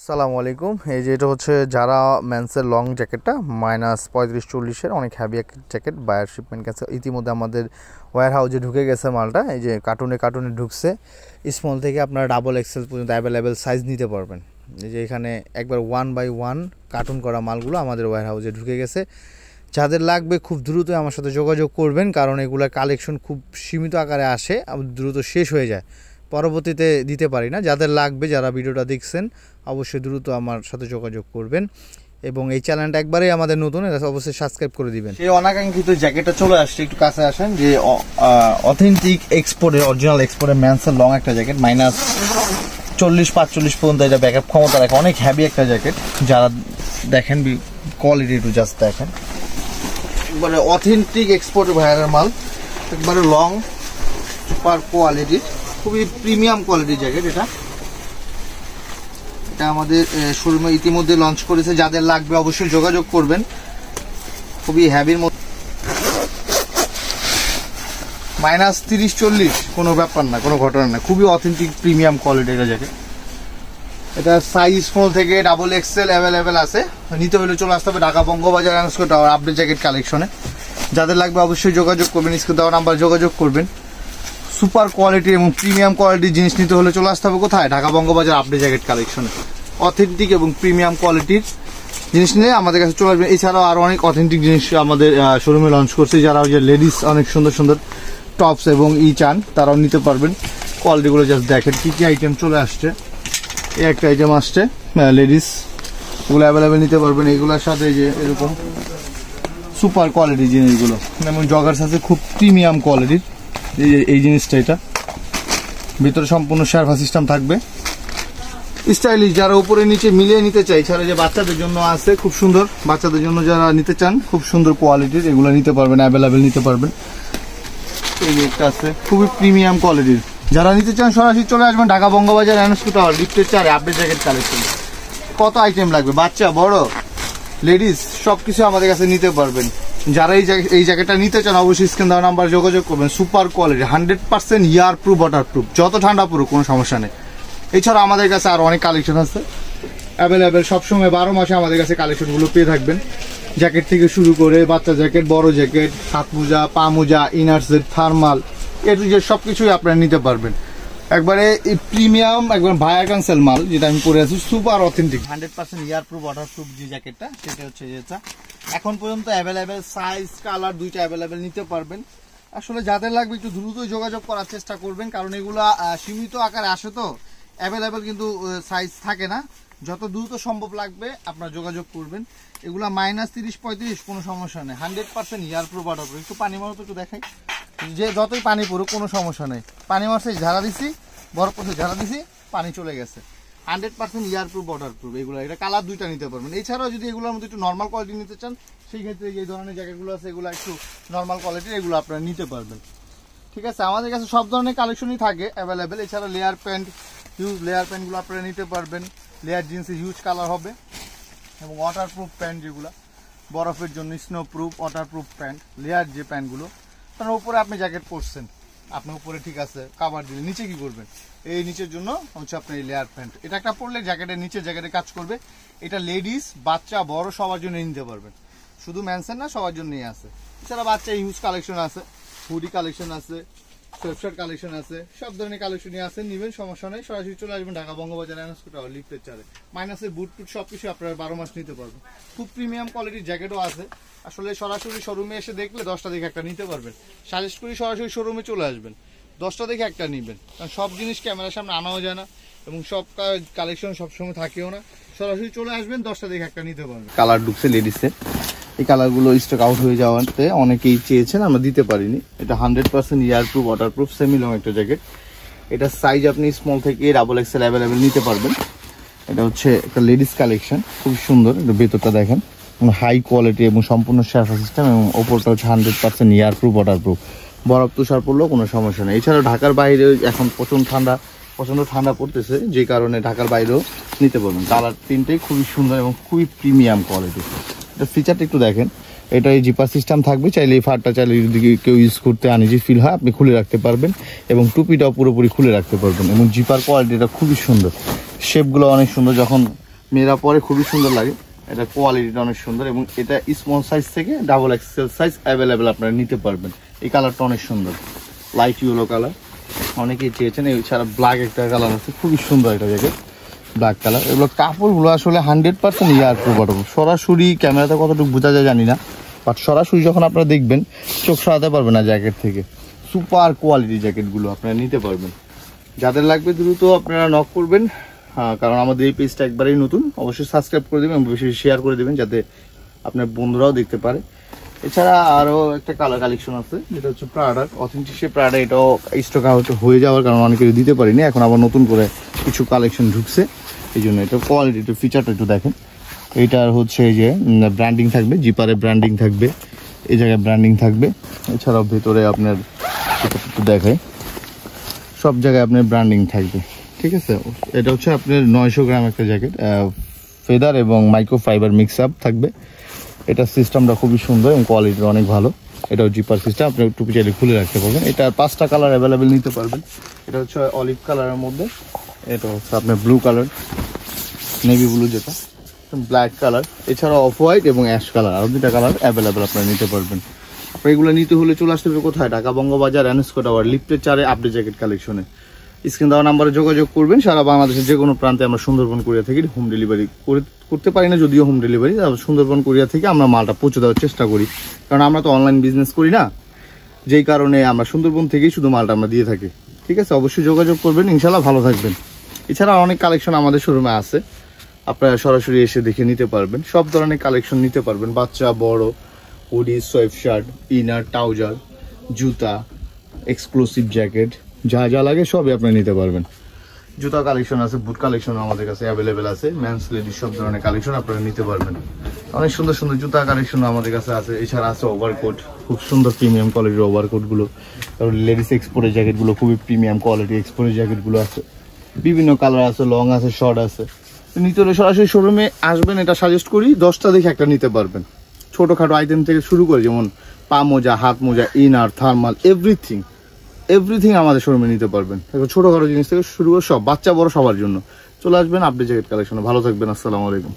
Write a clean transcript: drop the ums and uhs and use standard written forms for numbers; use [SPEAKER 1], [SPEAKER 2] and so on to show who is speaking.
[SPEAKER 1] আসসালামু আলাইকুম। এই যে এটা হচ্ছে যারা মেন্সের লং জ্যাকেটটা -35-40-এর অনেক হ্যাভি এক জ্যাকেট। বায়ার শিপমেন্ট গেছে ইতিমধ্যে আমাদের ওয়্যার হাউসে ঢুকে গেছে মালটা। এই যে কার্টুনে ঢুকছে। স্মল থেকে আপনারা ডাবল এক্সেল পর্যন্ত অ্যাভেলেবেল সাইজ নিতে পারবেন। এই যে এখানে একবার 1/1 কার্টুন করা মালগুলো আমাদের ওয়্যার হাউসে ঢুকে গেছে। যাদের লাগবে খুব দ্রুতই আমার সাথে যোগাযোগ করবেন, কারণ এগুলোর কালেকশন খুব সীমিত আকারে আসে, দ্রুত শেষ হয়ে যায়, পরবর্তীতে দিতে পারি না। যাদের লাগবে, যারা ভিডিওটা দেখছেন, অবশ্যই দ্রুত আমার সাথে যোগাযোগ করবেন। এবং এই চ্যানেলটা একবারেই আমাদের নতুন, এটা অবশ্যই সাবস্ক্রাইব করে দিবেন। সেই অনাকাঙ্ক্ষিত জ্যাকেটটা চলে আসছে, একটু কাছে আসেন। যে অথেন্টিক এক্সপোর্টের অরিজিনাল এক্সপোর্টের ম্যান্সের লং একটা জ্যাকেট, -40-45 পর্যন্ত এটা ব্যাকআপ ক্ষমতা রাখে, অনেক হ্যাভি একটা জ্যাকেট। যারা দেখেন কোয়ালিটি একটু জাস্ট দেখেন, একবারে অথেন্টিক এক্সপোর্টের ভাইয়ারের মাল, একবারে লং সুপার কোয়ালিটির, খুবই প্রিমিয়াম কোয়ালিটির জ্যাকেট। এটা আমাদের শোরুমে ইতিমধ্যে লঞ্চ করেছে। যাদের লাগবে অবশ্যই যোগাযোগ করবেন। খুবই হ্যাভির মধ্যে, -30-40 কোনো ব্যাপার না, কোনো ঘটনা না, খুবই অথেন্টিক প্রিমিয়াম কোয়ালিটির জ্যাকেট। এটা সাইজ স্মল থেকে ডাবল এক্সেল অ্যাভেলেবেল আছে। নিতে হলে চলে আসতে হবে Dhaka Bangabazar Ansco tower update jacket কালেকশনে। যাদের লাগবে অবশ্যই যোগাযোগ করবেন, স্ক্রিনে দেওয়া নাম্বার যোগাযোগ করবেন। সুপার কোয়ালিটির এবং প্রিমিয়াম কোয়ালিটির জিনিস নিতে হলে চলে আসতে হবে কোথায়? ঢাকা বঙ্গবাজার আপডেট জ্যাকেট কালেকশনে। অথেন্টিক এবং প্রিমিয়াম কোয়ালিটির জিনিস নিয়ে আমাদের কাছে চলে আসবেন। এছাড়াও আরও অনেক অথেন্টিক জিনিস আমাদের শোরুমে লঞ্চ করছে। যারা ওই যে লেডিস অনেক সুন্দর সুন্দর টপস এবং চান, তারাও নিতে পারবেন। কোয়ালিটিগুলো জাস্ট দেখেন কি কি আইটেম চলে আসছে। এই একটা আইটেম আসছে লেডিস, এগুলো অ্যাভেলেবেল নিতে পারবেন। এগুলোর সাথে যে এরকম সুপার কোয়ালিটির জিনিসগুলো, যেমন জগার্স আছে খুব প্রিমিয়াম কোয়ালিটির। এই জিনিসটা, এটা ভিতরে সম্পূর্ণ শার্ফা সিস্টেম থাকবে, স্টাইলিশ। যারা উপরে নিচে মিলিয়ে নিতে চাই, ছাড়া যে বাচ্চাদের জন্য আছে খুব সুন্দর, বাচ্চাদের জন্য যারা নিতে চান খুব সুন্দর কোয়ালিটির, এগুলো নিতে পারবেন, অ্যাভেলেবেল নিতে পারবেন। এই যে একটা আছে খুবই প্রিমিয়াম কোয়ালিটির। যারা নিতে চান সরাসরি চলে আসবেন ঢাকা বঙ্গবাজার আনস্কো টাওয়ার লিফটের 4 আপডেট জ্যাকেট কালেকশন। কত আইটেম লাগবে, বাচ্চা বড় লেডিস সবকিছু আমাদের কাছে নিতে পারবেন। যারা এই জ্যাকেটটা নিতে চান অবশ্যই স্ক্রিনে দেওয়া নাম্বার যোগাযোগ করবেন। Super quality, 100% air proof, water proof, যত ঠান্ডা পুরো কোনো সমস্যা নেই। এছাড়া আমাদের কাছে আরো অনেক কালেকশন আছে অ্যাভেলেবেল, সবসময় 12 মাসে আমাদের কাছে কালেকশনগুলো পেয়ে থাকবেন। জ্যাকেট থেকে শুরু করে বাচ্চা জ্যাকেট, বড় জ্যাকেট, হাত মোজা, পা মোজা, ইনার সেট, থার্মাল, যে সবকিছুই আপনারা নিতে পারবেন। একবারে প্রিমিয়াম, একবার ভায়া ক্যান্সেল মাল, যেটা আমি পরে আছি, super authentic 100% air proof, water proof যে জ্যাকেটটা, সেটা হচ্ছে যেটা এখন পর্যন্ত অ্যাভেলেবেল সাইজ কালার দুইটা অ্যাভেলেবেল নিতে পারবেন। আসলে যাদের লাগবে একটু দ্রুতই যোগাযোগ করার চেষ্টা করবেন, কারণ এগুলা সীমিত আকারে আসে, তো অ্যাভেলেবেল কিন্তু সাইজ থাকে না। যত দ্রুত সম্ভব লাগবে আপনারা যোগাযোগ করবেন। এগুলা -30-35 কোনো সমস্যা নেই, 100% ইয়ার প্রুফ, ওয়াটার প্রুফ। একটু পানি মারো তো, একটু দেখাই, যে যতই পানি পড়ুক কোনো সমস্যা নেই। পানি মারছে ঝাড়া দিছি, বরফ পড়ছে ঝাড়া দিছি, পানি চলে গেছে। 100% ইয়ার প্রুফ, ওয়াটার প্রুফ। এগুলো এটা কালার দুইটা নিতে পারবেন। এছাড়াও যদি এগুলোর মধ্যে একটু নর্মাল কোয়ালিটি নিতে চান, সেই ক্ষেত্রে এই ধরনের জ্যাকেটগুলো আছে, এগুলো একটু নর্মাল কোয়ালিটির, এগুলো আপনারা নিতে পারবেন। ঠিক আছে, আমাদের কাছে সব ধরনের কালেকশনই থাকে অ্যাভেলেবেল। এছাড়া লেয়ার প্যান্ট, হিউজ লেয়ার প্যান্টগুলো আপনারা নিতে পারবেন। লেয়ার জিন্সে হিউজ কালার হবে, এবং ওয়াটার প্রুফ প্যান্ট, যেগুলো বরফের জন্য snow proof, water proof pant, layer যে প্যান্টগুলো, কারণ উপরে আপনি জ্যাকেট পরছেন, আপনি উপরে ঠিক আছে কাভার দিলে, নিচে কি করবেন? এই নিচের জন্য হচ্ছে আপনার এই লেয়ার প্যান্ট। এটা একটা পরলে জ্যাকেটের নিচে জ্যাকেটে কাজ করবে। এটা লেডিস, বাচ্চা, বড় সবার জন্য নিতে পারবেন, শুধু ম্যানসেন না, সবার জন্যই আছে। এছাড়া বাচ্চা হিউজ কালেকশন আছে, হুডি কালেকশন আছে, সোয়েটশার্ট কালেকশন আছে, সব ধরনের কালেকশনই আছে, নিবেন, সমস্যা নেই। সরাসরি চলে আসবেন ঢাকা বঙ্গবাজার আনস্কো টাওয়ার লিফটের 4 মাইনাসের বুট টুট সবকিছু আপনারা 12 মাস নিতে পারবেন। খুব প্রিমিয়াম কোয়ালিটির জ্যাকেটও আছে। আসলে সরাসরি শোরুমে এসে দেখলে 10টা দেখে একটা নিতে পারবেন। সাজেস্ট করি সরাসরি শোরুমে চলে আসবেন, 10টা দেখে একটা নিবেন, কারণ সব জিনিস ক্যামেরার সামনে আনাও যায় না, এবং সব কালেকশন সবসময় থাকেও না। সরাসরি চলে আসবেন, 10টা দেখে একটা নিতে পারবেন। কালার ঢুকছে লেডিসের, এই কালারগুলো স্টক আউট হয়ে যাওয়াতে অনেকেই চেয়েছেন, আমরা দিতে পারিনি। এটা 100% air proof, water proof, semi long একটা জ্যাকেট। এটা সাইজ আপনি স্মল থেকে ডাবল এক্সেল অ্যাভেলেবেল নিতে পারবেন। এটা হচ্ছে একটা লেডিস কালেকশন, খুব সুন্দর। এটা ভেতরটা দেখেন, হাই কোয়ালিটি এবং সম্পূর্ণ শার্ফা সিস্টেম, এবং ওপরটা হচ্ছে 100% ইয়ার প্রুফ, ওয়াটার প্রুফ। বরফ তুষার পড়লেও কোনো সমস্যা নেই। এছাড়াও ঢাকার বাইরে এখন প্রচণ্ড ঠান্ডা পড়তেছে, যে কারণে ঢাকার বাইরেও নিতে পারবেন। কালার তিনটেই খুবই সুন্দর এবং খুবই প্রিমিয়াম কোয়ালিটি। এটা ফিচারটা একটু দেখেন, এটা এই জিপার সিস্টেম থাকবে, চাইলে এই ফারটা চাইলে যদি কেউ ইউজ করতে আনইজি ফিল হয়, আপনি খুলে রাখতে পারবেন, এবং টুপিটাও পুরোপুরি খুলে রাখতে পারবেন। এবং জিপার কোয়ালিটিটা খুবই সুন্দর, শেপগুলো অনেক সুন্দর। যখন মেয়েরা পরে খুবই সুন্দর লাগে, এটা কোয়ালিটিটা অনেক সুন্দর এবং এটা স্মল সাইজ থেকে ডাবল এক্সেল সাইজ অ্যাভেলেবেল আপনারা নিতে পারবেন। এই কালারটা অনেক সুন্দর, লাইট ইয়েলো কালার, অনেকেই চেয়েছেন। এছাড়া ব্ল্যাক একটা কালার আছে, খুবই সুন্দর এটা জ্যাকেট, ব্ল্যাক কালার। এগুলো কাপড়গুলো আসলে 100% ইয়ার প্রোভাইডেবল। সরাসরি ক্যামেরাতে কতটুকু বোঝা যায় জানি না, বাট সরাসরি যখন আপনারা দেখবেন চোখ সরাতে পারবেন না জ্যাকেট থেকে। সুপার কোয়ালিটি জ্যাকেটগুলো আপনারা নিতে পারবেন। যাদের লাগবে দ্রুত আপনারা নক করবেন, হ্যাঁ, কারণ আমাদের এই পেজটা একবারেই নতুন। অবশ্যই সাবস্ক্রাইব করে দেবেন, বেশি শেয়ার করে দেবেন যাতে আপনার বন্ধুরাও দেখতে পারে। এছাড়া আরও একটা কালার কালেকশন আছে, যেটা হচ্ছে প্রাডার অথেন্টিক। সে প্রাডা এটাও স্টক আউট হয়ে যাওয়ার কারণে অনেকে দিতে পারিনি, এখন আবার নতুন করে কিছু কালেকশন ঢুকছে, এই জন্য এটা কোয়ালিটি একটু ফিচারটা একটু দেখেন। এইটার হচ্ছে এই যে ব্র্যান্ডিং থাকবে, জিপারে ব্র্যান্ডিং থাকবে, এই জায়গায় ব্র্যান্ডিং থাকবে। এছাড়াও ভেতরে আপনার একটু দেখায়, সব জায়গায় আপনার ব্র্যান্ডিং থাকবে, ঠিক আছে। এটা হচ্ছে আপনার 900 গ্রাম একটা জ্যাকেট, ফেদার এবং মাইক্রো ফাইবার মিক্স আপ থাকবে। এটা সিস্টেমটা খুবই সুন্দর এবং কোয়ালিটি অনেক ভালো। এটাও জিপার সিস্টেম, আপনি টুপি চাইলে খুলে রাখতে পারবেন। এটা 5টা কালার অ্যাভেলেবেল নিতে পারবেন। এটা হচ্ছে অলিভ কালারের মধ্যে, এটা হচ্ছে আপনার ব্লু কালার, নেভি ব্লু যেটা, ব্ল্যাক কালার, এছাড়া অফ হোয়াইট এবং অ্যাশ কালার, আরও 2টা কালার অ্যাভেলেবেল আপনারা নিতে পারবেন। আপনার এগুলো নিতে হলে চলে আসতে হবে কোথায়? ঢাকা বঙ্গবাজার এনএসকো টাওয়ার লিফটের 4 আপডেট জ্যাকেট কালেকশনে। স্ক্রিন দেওয়া নাম্বারে যোগাযোগ করবেন। সারা বাংলাদেশের যে কোনো প্রান্তে আমরা সুন্দরবন কোরিয়া থেকে হোম ডেলিভারি করতে পারি না, যদিও হোম ডেলিভারি, সুন্দরবন কোরিয়া থেকে আমরা মালটা পৌঁছে দেওয়ার চেষ্টা করি, কারণ আমরা তো অনলাইন বিজনেস করি না, যেই কারণে আমরা সুন্দরবন থেকেই শুধু মালটা আমরা দিয়ে থাকি, ঠিক আছে। অবশ্যই যোগাযোগ করবেন, ইনশাল্লাহ ভালো থাকবেন। এছাড়া অনেক কালেকশন আমাদের শোরুমে আছে, আপনারা সরাসরি এসে দেখে নিতে পারবেন। সব ধরনের কালেকশন নিতে পারবেন, বাচ্চা বড়, hoodie, sweat shirt, inner, trouser, জুতা, এক্সক্লুসিভ জ্যাকেট, যা যা লাগে সবই আপনি নিতে পারবেন। জুতা কালেকশন আছে, বুট কালেকশন আমাদের কাছে অ্যাভেলেবেল আছে, মেন্স লেডিস সব ধরনের কালেকশন আপনারা নিতে পারবেন। অনেক সুন্দর সুন্দর জুতা কালেকশন আমাদের কাছে আছে। এছাড়া আছে ওভারকোট, খুব সুন্দর প্রিমিয়াম কোয়ালিটির ওভারকোটগুলো, তারপর লেডিস এক্সপোর্টের জ্যাকেটগুলো খুবই প্রিমিয়াম কোয়ালিটি এক্সপোর্টের জ্যাকেটগুলো আছে, বিভিন্ন কালার আছে, লং আছে, শর্ট আছে। নিতে হলে সরাসরি শোরুমে আসবেন, এটা সাজেস্ট করি 10টা দেখে একটা নিতে পারবেন। ছোটোখাটো আইটেম থেকে শুরু করে যেমন পা মোজা, হাত মোজা, ইনার, থার্মাল, এভরিথিং আমাদের শোরুমে নিতে পারবেন। ছোটোখাটো জিনিস থেকে শুরু করে সব, বাচ্চা বড় সবার জন্য চলে আসবেন আপডেট জ্যাকেট কালেকশনে। ভালো থাকবেন, আসসালামু আলাইকুম।